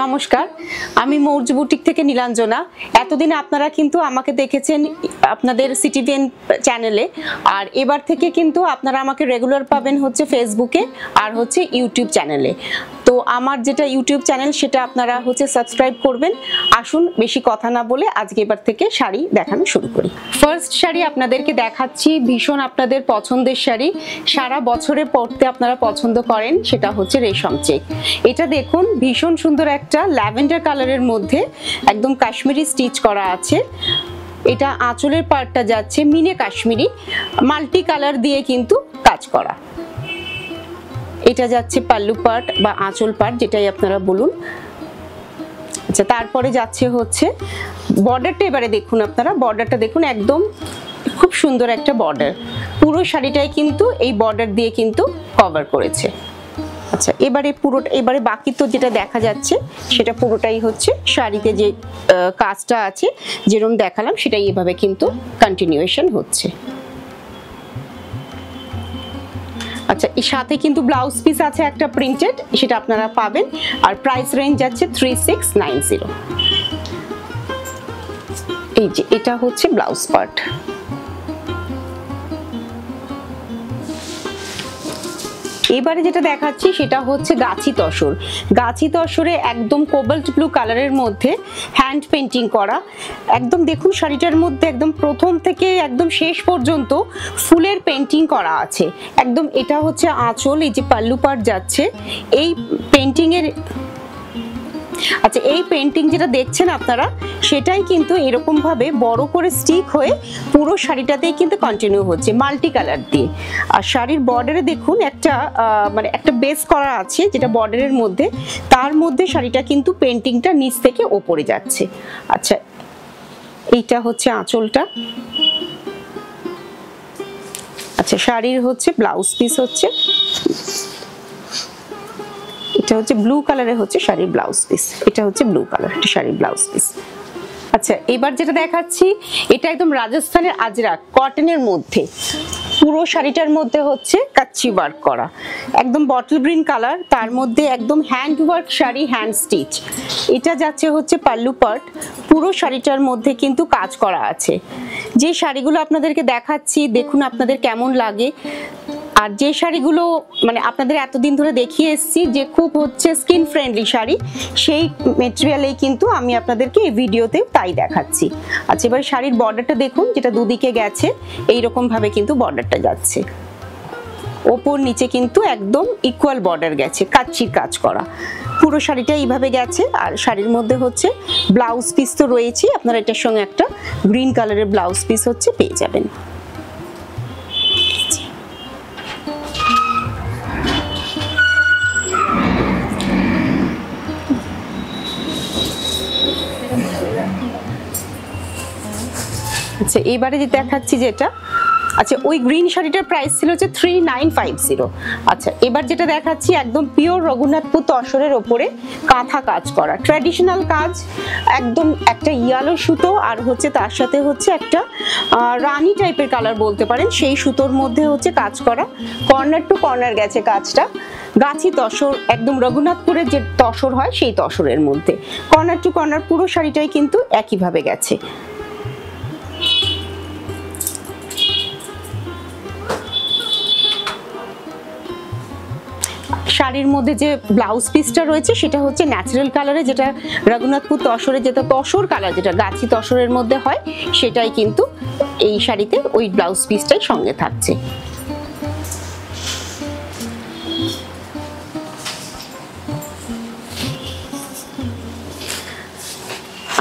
নমস্কার, আমি মৌর্য বুটিক থেকে নীলাঞ্জনা। এতদিন আপনারা কিন্তু আমাকে দেখেছেন আপনাদের সিটিভিএন চ্যানেলে, আর এবার থেকে কিন্তু আপনারা আমাকে রেগুলার পাবেন হচ্ছে ফেসবুকে আর হচ্ছে ইউটিউব চ্যানেলে। তো আমার যেটা ইউটিউব চ্যানেল সেটা আপনারা হচ্ছে সাবস্ক্রাইব করবেন। আসুন বেশি কথা না বলে আজকে এবার থেকে শাড়ি দেখানো শুরু করি। ফার্স্ট শাড়ি আপনাদেরকে দেখাচ্ছি, ভীষণ আপনাদের পছন্দের শাড়ি, সারা বছরে পরতে আপনারা পছন্দ করেন, সেটা হচ্ছে রেশম চেক। এটা দেখুন, ভীষণ সুন্দর একটা ল্যাভেন্ডার কালারের মধ্যে একদম কাশ্মীরি স্টিচ করা আছে। এটা আঁচলের পার্টটা যাচ্ছে মিনে কাশ্মীরি মাল্টি কালার দিয়ে কিন্তু কাজ করা। এটা যাচ্ছে পাল্লু পার্ট বা আঁচল পার্ট, যেটাই আপনারা বলুন। আচ্ছা, তারপরে যাচ্ছে হচ্ছে বর্ডারটা। এবারে দেখুন, আপনারা বর্ডারটা দেখুন, একদম খুব সুন্দর একটা বর্ডার। পুরো শাড়িটাই কিন্তু এই বর্ডার দিয়ে কিন্তু কভার করেছে। আচ্ছা, এবারে বাকি তো যেটা দেখা যাচ্ছে সেটা পুরোটাই হচ্ছে শাড়িতে যে কাজটা আছে যেরকম দেখালাম সেটাই এভাবে কিন্তু কন্টিনিউয়েশন হচ্ছে। আচ্ছা, এর সাথে কিন্তু ব্লাউজ পিস আছে একটা প্রিন্টেড, সেটা আপনারা পাবেন। আর প্রাইস রেঞ্জ যাচ্ছে 3690। এই যে এটা হচ্ছে ব্লাউজ পার্ট। এবারে যেটা দেখাচ্ছি সেটা হচ্ছে গাছি তসর। গাছি তসরে একদম কোবাল্ট ব্লু কালারের মধ্যে হ্যান্ড পেন্টিং করা। একদম দেখুন শাড়িটার মধ্যে একদম প্রথম থেকে একদম শেষ পর্যন্ত ফুলের পেন্টিং করা আছে। একদম এটা হচ্ছে আঁচল, এই যে পাল্লু পাড় যাচ্ছে এই পেন্টিং এর। আচ্ছা, এই পেন্টিং যেটা দেখছেন আপনারা সেটাই কিন্তু এরকম ভাবে বড় করে স্টিক হয়ে পুরো শাড়িটাতেই কিন্তু কন্টিনিউ হচ্ছে মাল্টি কালার দিয়ে। আর শাড়ির বর্ডারে দেখুন একটা মানে একটা বেস করা আছে যেটা বর্ডারের মধ্যে, তার মধ্যে শাড়িটা কিন্তু পেন্টিংটা নিচ থেকে ওপরে যাচ্ছে। আচ্ছা, এইটা হচ্ছে আঁচলটা। আচ্ছা, শাড়ির হচ্ছে ব্লাউজ পিস হচ্ছে এটা হচ্ছে ব্লু কালারের হচ্ছে শাড়ির ব্লাউজ পিস। এটা হচ্ছে ব্লু কালার শাড়ির ব্লাউজ পিস। আচ্ছা, এবার যেটা দেখাচ্ছি এটা একদম রাজস্থানের আজরাক কটনের মধ্যে, পুরো শাড়িটার মধ্যে হচ্ছে কাচ্চি ওয়ার্ক করা, একদম বটল গ্রিন কালার, তার মধ্যে একদম hand work sari, hand stitch. এটা যাচ্ছে হচ্ছে পাল্লু পার্ট, পুরো শাড়িটার মধ্যে কিন্তু কাজ করা আছে। যে শাড়িগুলো আপনাদেরকে দেখাচ্ছি দেখুন আপনাদের কেমন লাগে। আর যে শাড়িগুলো মানে আপনাদের এতদিন ধরে দেখিয়ে এসেছি যে খুব হচ্ছে স্কিন ফ্রেন্ডলি শাড়ি, সেই মেটেরিয়ালেই কিন্তু আমি আপনাদেরকে এই ভিডিওতে তাই দেখাচ্ছি। আচ্ছা, এবার শাড়ির বর্ডারটা দেখুন, যেটা দুদিকে গেছে এইরকম ভাবে কিন্তু বর্ডারটা যাচ্ছে, ওপর নিচে কিন্তু একদম ইকুয়াল বর্ডার গেছে, কাচ্চির কাজ করা। পুরো শাড়িটা এইভাবে গেছে। আর শাড়ির মধ্যে হচ্ছে ব্লাউজ পিস তো রয়েছে, আপনারা এটার সঙ্গে একটা গ্রিন কালারের ব্লাউজ পিস হচ্ছে পেয়ে যাবেন। আচ্ছা, এবারে যে দেখাচ্ছি যেটা, আচ্ছা ওই গ্রিন শাড়িটার প্রাইস ছিল হচ্ছে 3950। আচ্ছা, এবার যেটা দেখাচ্ছি একদম পিওর রঘুনাথপুর তসরের ওপরে কাঁথা কাজ করা, ট্র্যাডিশনাল কাজ, একদম একটা ইয়েলো সুতো আর হচ্ছে তার সাথে হচ্ছে একটা রানী টাইপের কালার বলতে পারেন, সেই সুতোর মধ্যে হচ্ছে কাজ করা। কর্নার টু কর্নার গেছে কাজটা, গাছি তসর, একদম রঘুনাথপুরের যে তসর হয় সেই তসরের মধ্যে কর্নার টু কর্নার পুরো শাড়িটাই কিন্তু একইভাবে গেছে। শাড়ির মধ্যে যে ব্লাউজ পিসটা রয়েছে সেটা হচ্ছে ন্যাচারাল কালারে, যেটা রঘুনাথপুর তসরে যেটা তসর কালার যেটা গাছি তসরের মধ্যে হয় সেটাই কিন্তু এই শাড়িতে ওই ব্লাউজ পিসটাই সঙ্গে থাকছে।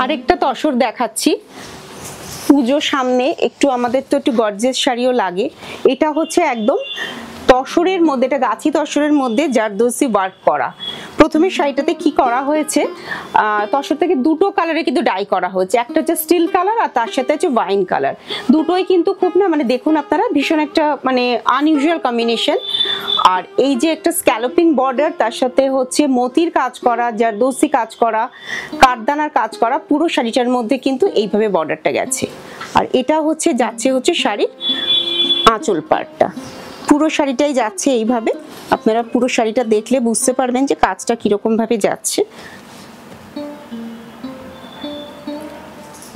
আরেকটা তসর দেখাচ্ছি, পুজোর সামনে একটু আমাদের তো একটু গর্জিয়াস শাড়িও লাগে। এটা হচ্ছে একদম তসরের মধ্যে, এটা গাছি তসরের মধ্যে জারদোসি ওয়ার্ক করা। প্রথমে শাড়িটাতে কি করা হয়েছে, তসর থেকে দুটো কালারে কিন্তু ডাই করা হয়েছে, একটা হচ্ছে স্টিল কালার আর তার সাথে হচ্ছে ওয়াইন কালার। দুটোই কিন্তু খুব না মানে দেখুন আপনারা ভীষণ একটা মানে আনইউজুয়াল কম্বিনেশন। আর এই যে একটা স্ক্যালোপিং বর্ডার, তার সাথে হচ্ছে মতির কাজ করা, জারদোসি কাজ করা, কাঠদানার কাজ করা, পুরো শাড়িটার মধ্যে কিন্তু এইভাবে বর্ডারটা গেছে। আর এটা হচ্ছে যাচ্ছে হচ্ছে শাড়ির আঁচল পার্টটা, পুরো শাড়িটাই যাচ্ছে এইভাবে। আপনারা পুরো শাড়িটা দেখলে বুঝতে পারবেন যে কাজটা কিরকম ভাবে যাচ্ছে।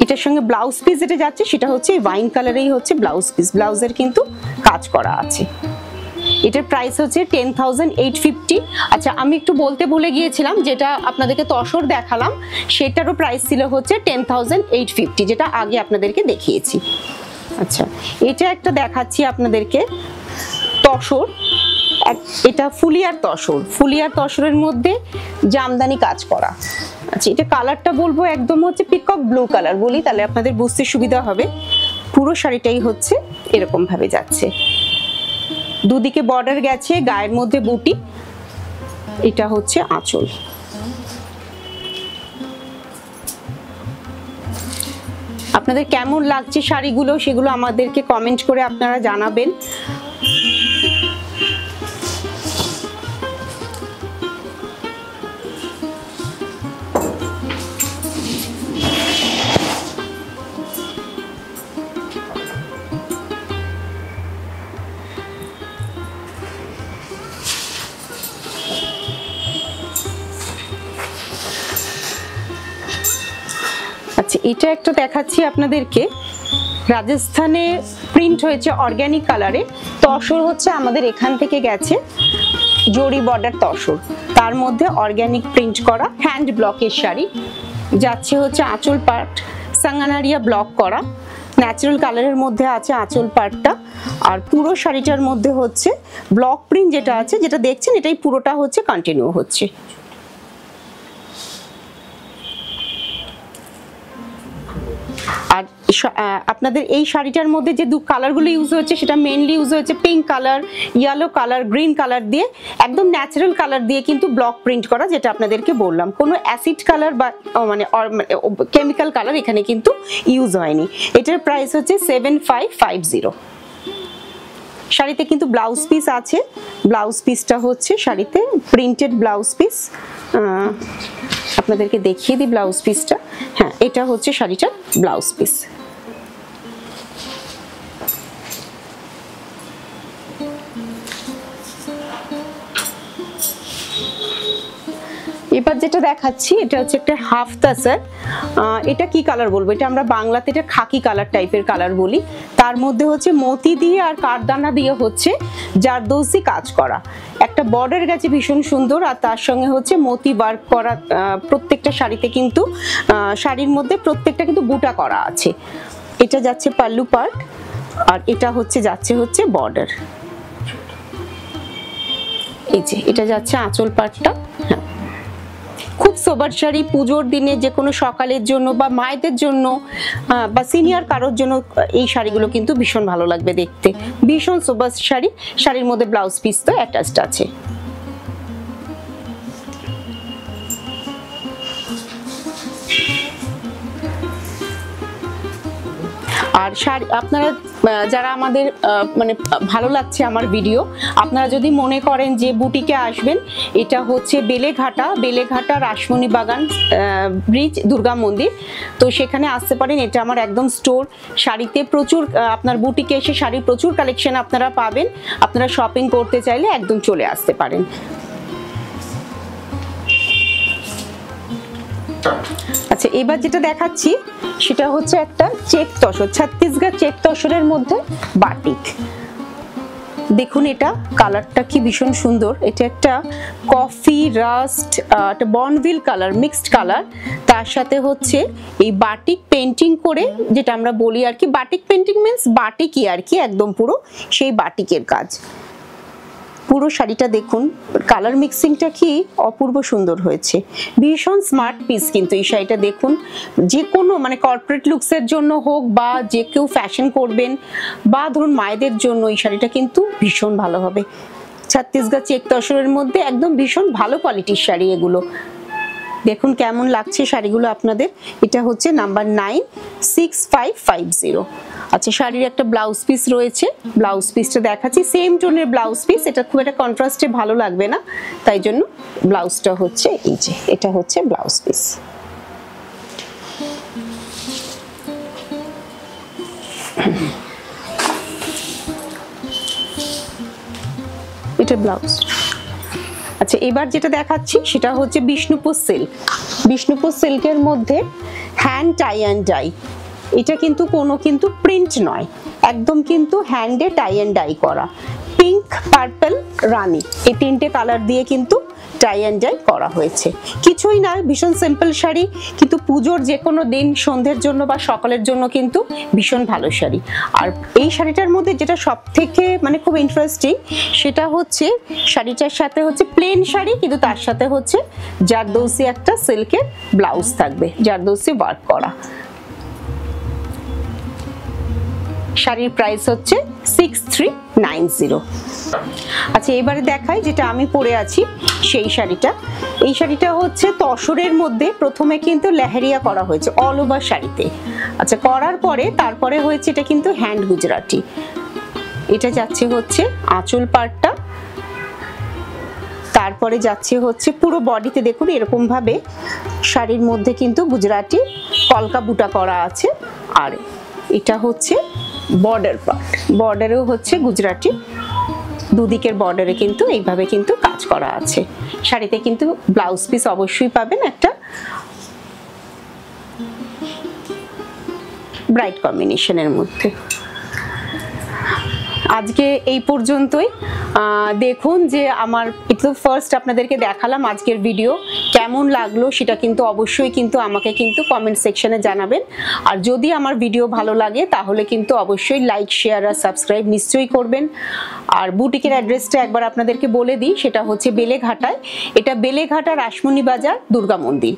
এটার সঙ্গে ব্লাউজ পিস যেটা যাচ্ছে সেটা হচ্ছে ওয়াইন কালারেই হচ্ছে ব্লাউজ পিস, ব্লাউজের কিন্তু কাজ করা আছে। এটার প্রাইস হচ্ছে 10,850। আচ্ছা আমি একটু বলতে ভুলে গিয়েছিলাম, যেটা আপনাদেরকে তসর দেখালাম সেটারও প্রাইস ছিল হচ্ছে 10,850, যেটা আগে আপনাদেরকে দেখিয়েছি। আচ্ছা এটা একটা দেখাচ্ছি আপনাদেরকে তসর, এটা ফুলিয়ার তসর, ফুলিয়ার তসরের মধ্যে জামদানি কাজ করা। আচ্ছা এটা কালারটা বলবো একদম হচ্ছে পিকক ব্লু কালার বলি, তাহলে আপনাদের বুঝতে সুবিধা হবে। পুরো শাড়িটাই হচ্ছে এরকম ভাবে যাচ্ছে, দুদিকে বর্ডার গেছে, গায়ের মধ্যে বুটি, এটা হচ্ছে আঁচল। আপনাদের কেমন লাগছে শাড়িগুলো সেগুলো আমাদেরকে কমেন্ট করে আপনারা জানাবেন। আচ্ছা এটা একটা দেখাচ্ছি আপনাদেরকে, রাজস্থানে প্রিন্ট হয়েছে অর্গানিক কালারে, তসর হচ্ছে আমাদের এখান থেকে গেছে জরি বর্ডার তসর, তার মধ্যে অর্গানিক প্রিন্ট করা হ্যান্ড ব্লকের শাড়ি যাচ্ছে হচ্ছে আঁচল পার্ট সাঙ্গানারিয়া ব্লক করা, ন্যাচারাল কালারের মধ্যে আছে আঁচল পার্টটা, আর পুরো শাড়িটার মধ্যে হচ্ছে ব্লক প্রিন্ট যেটা আছে, যেটা দেখছেন এটাই পুরোটা হচ্ছে কন্টিনিউ হচ্ছে। আর আপনাদের এই শাড়িটার মধ্যে যে দু কালারগুলো ইউজ হয়েছে সেটা মেইনলি ইউজ হয়েছে pink colour, yellow colour, green colour দিয়ে, একদম ন্যাচারাল কালার দিয়ে কিন্তু ব্লক প্রিন্ট করা, যেটা আপনাদেরকে বললাম কোনো অ্যাসিড কালার বা মানে কেমিক্যাল কালার এখানে কিন্তু ইউজ হয়নি। এটার প্রাইস হচ্ছে 7550। শাড়িতে কিন্তু ব্লাউজ পিস আছে, ব্লাউজ পিসটা হচ্ছে শাড়িতে প্রিন্টেড ব্লাউজ পিস, আপনাদেরকে দেখিয়ে দিই ব্লাউজ পিসটা। হ্যাঁ এটা হচ্ছে শাড়িটার ব্লাউজ পিস। এবার যেটা দেখাচ্ছি এটা হচ্ছে একটা হাফ তাসার, এটা কি কালার বলবো, এটা আমরা বাংলাতে এটা খাকি কালার টাইপের কালার বলি, তার মধ্যে হচ্ছে মতি দিয়ে আর কাঠদানা দিয়ে হচ্ছে জারদৌসি কাজ করা, একটা বর্ডার গেছে ভীষণ সুন্দর, আর তার সঙ্গে হচ্ছে মতি ওয়ার্ক করা, প্রত্যেকটা শাড়িতে কিন্তু শাড়ির মধ্যে প্রত্যেকটা কিন্তু বুটা করা আছে। এটা যাচ্ছে পাল্লু পার্ট, আর এটা হচ্ছে যাচ্ছে হচ্ছে বর্ডার, এই যে এটা যাচ্ছে আঁচল পার্টটা। হ্যাঁ খুব সোবার শাড়ি, পুজোর দিনে যে কোনো সকালের জন্য বা মায়েদের জন্য বা সিনিয়র কারোর জন্য এই শাড়িগুলো কিন্তু ভীষণ ভালো লাগবে দেখতে, ভীষণ সোবার শাড়ি, শাড়ির মধ্যে ব্লাউজ পিস তো অ্যাটাচড আছে। আর শাড়ি আপনারা যারা আমাদের মানে ভালো লাগছে আমার ভিডিও, আপনারা যদি মনে করেন যে বুটিকে আসবেন, এটা হচ্ছে বেলেঘাটা রাসমণি বাগান ব্রিজ দুর্গা মন্দির, তো সেখানে আসতে পারেন, এটা আমার একদম স্টোর, শাড়িতে প্রচুর আপনার বুটিকে এসে শাড়ির প্রচুর কালেকশন আপনারা পাবেন, আপনারা শপিং করতে চাইলে একদম চলে আসতে পারেন। আচ্ছা এবার যেটা দেখাচ্ছি সেটা হচ্ছে একটা চেক তসর, ছত্তিশগড় চেক তসরের মধ্যে বাটিক। দেখুন এটা কালারটা কি ভীষণ সুন্দর, এটা একটা কফি রাস্ট, একটা বর্নভিল কালার, মিক্সড কালার, তার সাথে হচ্ছে এই বাটিক পেন্টিং করে, যেটা আমরা বলি আর কি বাটিক পেন্টিং মিন্স বাটিকই আর কি, একদম পুরো সেই বাটিকের কাজ। পুরো শাড়িটা দেখুন, কালার মিক্সিংটা কি অপূর্ব সুন্দর হয়েছে, ভীষণ স্মার্ট পিস কিন্তু এই শাড়িটা দেখুন, যে কোনো মানে কর্পোরেট লুকসের জন্য হোক বা যে কেউ ফ্যাশন করবেন বা ধরুন মায়েদের জন্য এই শাড়িটা কিন্তু ভীষণ ভালো হবে। ছত্তিশগড় চেক তসরের মধ্যে একদম ভীষণ ভালো কোয়ালিটির শাড়ি এগুলো, দেখুন কেমন লাগছে শাড়িগুলো আপনাদের। এটা হচ্ছে নাম্বার 96550। আচ্ছা শাড়ির একটা ব্লাউজ পিস রয়েছে, ব্লাউজ পিসটা দেখাচ্ছি, সেম টোনের ব্লাউজ পিস, এটা খুব একটা কন্ট্রাস্টে ভালো লাগবে না, তাই জন্য ব্লাউজটা হচ্ছে এই যে এটা হচ্ছে ব্লাউজ পিস। এটা ব্লাউজ। আচ্ছা এবার যেটা দেখাচ্ছি সেটা হচ্ছে বিষ্ণুপুর সিল্ক, বিষ্ণুপুর সিল্কের মধ্যে হ্যান্ড টাই অ্যান্ড ডাই, এটা কিন্তু কোনো কিন্তু প্রিন্ট নয়, একদম কিন্তু হ্যান্ডে টাই অ্যান্ড ডাই করা। পিঙ্ক, পার্পল, রানি এই তিনটে কালার দিয়ে কিন্তু টাই অ্যান্ড ডাই করা হয়েছে। কিছুই না, ভীষণ সিম্পল শাড়ি, কিন্তু পুজোর যে কোনো দিন সন্ধ্যের জন্য বা সকালের জন্য কিন্তু ভীষণ ভালো শাড়ি। আর এই শাড়িটার মধ্যে যেটা সব থেকে মানে খুব ইন্টারেস্টিং সেটা হচ্ছে শাড়িটার সাথে হচ্ছে প্লেন শাড়ি, কিন্তু তার সাথে হচ্ছে জারদৌসি একটা সিল্কের ব্লাউজ থাকবে, জারদৌসি ওয়ার্ক করা। শাড়ির প্রাইস হচ্ছে 6390। আচ্ছা, এবারে দেখাই যেটা আমি পরে আছি সেই শাড়িটা। এই শাড়িটা হচ্ছে তসরের মধ্যে প্রথমে কিন্তু লেহেরিয়া করা হয়েছে অল ওভার শাড়িতে। আচ্ছা, করার পরে তারপরে হয়েছে এটা কিন্তু হ্যান্ড গুজরাটি। এটা যাচ্ছে হচ্ছে আঁচল পাড়টা, তারপরে যাচ্ছে হচ্ছে পুরো বডিতে দেখুন এরকম ভাবে শাড়ির মধ্যে কিন্তু গুজরাটি কলকা বুটা করা আছে। আর এটা হচ্ছে বর্ডার পার্ট, বর্ডারেও হচ্ছে গুজরাটি, দুদিকের বর্ডারে কিন্তু এইভাবে কিন্তু কাজ করা আছে। শাড়িতে কিন্তু ব্লাউজ পিস অবশ্যই পাবেন একটা ব্রাইট কম্বিনেশনের মধ্যে। আজকে এই পর্যন্তই। দেখুন যে আমার একটু ফার্স্ট আপনাদেরকে দেখালাম আজকের ভিডিও, কেমন লাগলো সেটা কিন্তু অবশ্যই কিন্তু আমাকে কিন্তু কমেন্ট সেকশনে জানাবেন। আর যদি আমার ভিডিও ভালো লাগে তাহলে কিন্তু অবশ্যই লাইক, শেয়ার আর সাবস্ক্রাইব নিশ্চয়ই করবেন। আর বুটিকের অ্যাড্রেসটা একবার আপনাদেরকে বলে দিই, সেটা হচ্ছে বেলেঘাটায়। এটা বেলেঘাটা রাসমণি বাজার দুর্গা মন্দির।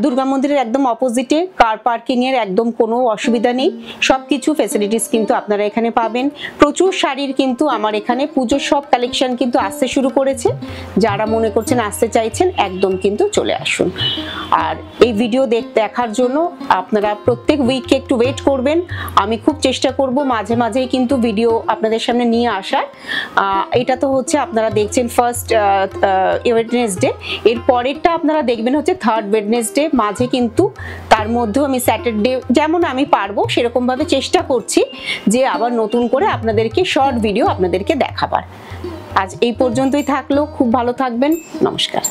দুর্গা মন্দিরের একদম অপোজিটে, কার পার্কিং এর একদম কোনো অসুবিধা নেই, সবকিছু ফ্যাসিলিটিস কিন্তু আপনারা এখানে পাবেন। প্রচুর শাড়ির কিন্তু আমার এখানে পুজোর সব কালেকশন কিন্তু আসতে শুরু করেছে। যারা মনে করছেন আসতে চাইছেন একদম কিন্তু চলে আসুন। আর এই ভিডিও দেখার জন্য আপনারা প্রত্যেক উইকে একটু ওয়েট করবেন। আমি খুব চেষ্টা করব মাঝে মাঝেই কিন্তু ভিডিও আপনাদের সামনে নিয়ে আসার। এটা তো হচ্ছে আপনারা দেখছেন ফার্স্ট ওয়েডনেসডে, এর পরেরটা আপনারা দেখবেন হচ্ছে থার্ড ওয়েডনেসডে। মাঝে কিন্তু তার মধ্যেও আমি স্যাটারডে যেমন আমি পারবো সেরকম ভাবে চেষ্টা করছি যে আবার নতুন করে আপনাদেরকে শর্ট ভিডিও আপনাদেরকে দেখাবার। আজ এই পর্যন্তই থাকলো, খুব ভালো থাকবেন, নমস্কার।